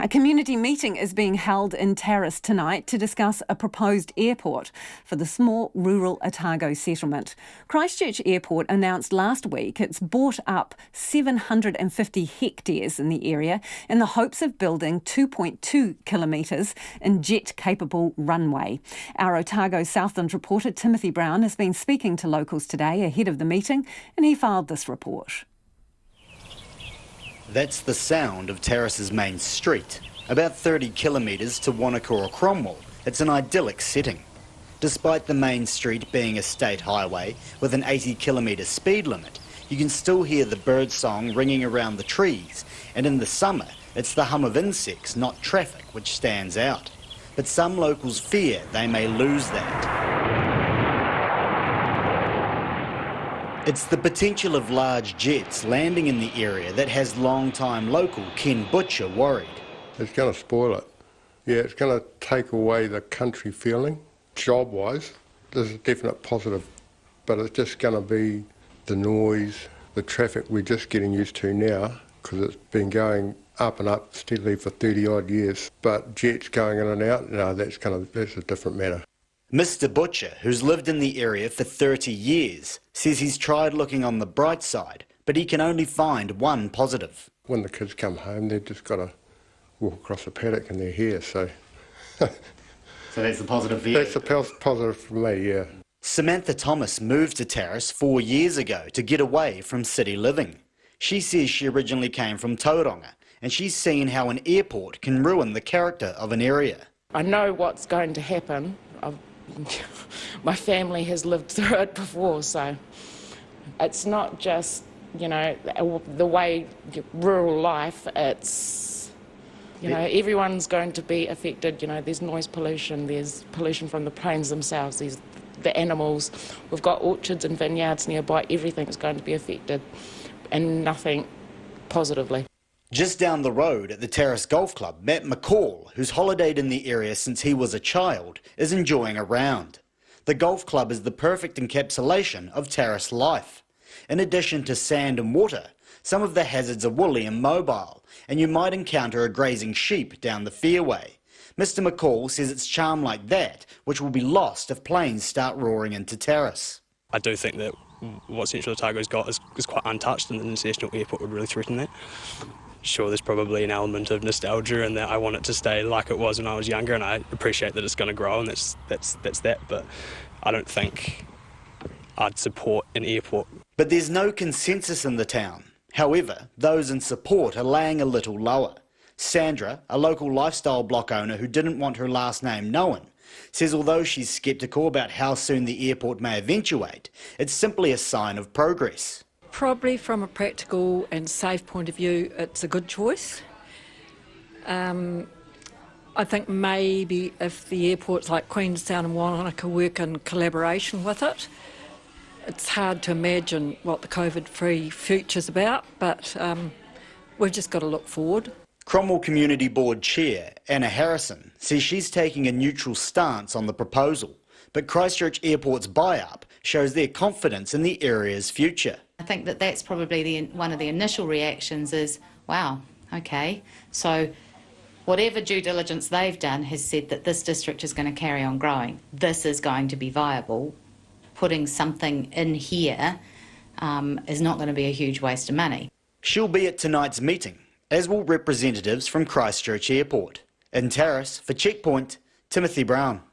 A community meeting is being held in Tarras tonight to discuss a proposed airport for the small rural Otago settlement. Christchurch Airport announced last week it's bought up 750 hectares in the area in the hopes of building 2.2 kilometres in jet-capable runway. Our Otago-Southland reporter Timothy Brown has been speaking to locals today ahead of the meeting, and he filed this report. That's the sound of Tarras' main street. About 30 kilometres to Wanaka or Cromwell, it's an idyllic setting. Despite the main street being a state highway with an 80-kilometre speed limit, you can still hear the bird song ringing around the trees, and in the summer it's the hum of insects, not traffic, which stands out. But some locals fear they may lose that. It's the potential of large jets landing in the area that has long-time local Ken Butcher worried. It's going to spoil it. Yeah, it's going to take away the country feeling. Job-wise, there's a definite positive, but it's just going to be the noise, the traffic we're just getting used to now, because it's been going up and up steadily for 30-odd years. But jets going in and out, no, that's a different matter. Mr. Butcher, who's lived in the area for 30 years, says he's tried looking on the bright side, but he can only find one positive. When the kids come home, they've just got to walk across the paddock and they're here, so... So that's the positive for you? That's the positive for me, yeah. Samantha Thomas moved to Tarras 4 years ago to get away from city living. She says she originally came from Tauranga, and she's seen how an airport can ruin the character of an area. I know what's going to happen. My family has lived through it before, so it's not just, you know, the way rural life, it's, you know, everyone's going to be affected. You know, there's noise pollution, there's pollution from the planes themselves, there's the animals. We've got orchards and vineyards nearby, everything's going to be affected, and nothing positively. Just down the road at the Tarras Golf Club, Matt McCall, who's holidayed in the area since he was a child, is enjoying a round. The golf club is the perfect encapsulation of Tarras life. In addition to sand and water, some of the hazards are woolly and mobile, and you might encounter a grazing sheep down the fairway. Mr. McCall says it's charm like that which will be lost if planes start roaring into Tarras. I do think that what Central Otago's got is quite untouched, and the international airport would really threaten that. Sure, there's probably an element of nostalgia and that I want it to stay like it was when I was younger, and I appreciate that it's going to grow, and that's that, but I don't think I'd support an airport. But there's no consensus in the town. However, those in support are laying a little lower. Sandra, a local lifestyle block owner who didn't want her last name known, says although she's sceptical about how soon the airport may eventuate, it's simply a sign of progress. Probably from a practical and safe point of view, it's a good choice. I think maybe if the airports like Queenstown and Wanaka work in collaboration with it, it's hard to imagine what the COVID-free future's about, but we've just got to look forward. Cromwell Community Board Chair Anna Harrison says she's taking a neutral stance on the proposal, but Christchurch Airport's buy-up shows their confidence in the area's future. I think that that's probably one of the initial reactions is, wow, okay, so whatever due diligence they've done has said that this district is going to carry on growing. This is going to be viable. Putting something in here is not going to be a huge waste of money. She'll be at tonight's meeting, as will representatives from Christchurch Airport. In Tarras, for Checkpoint, Timothy Brown.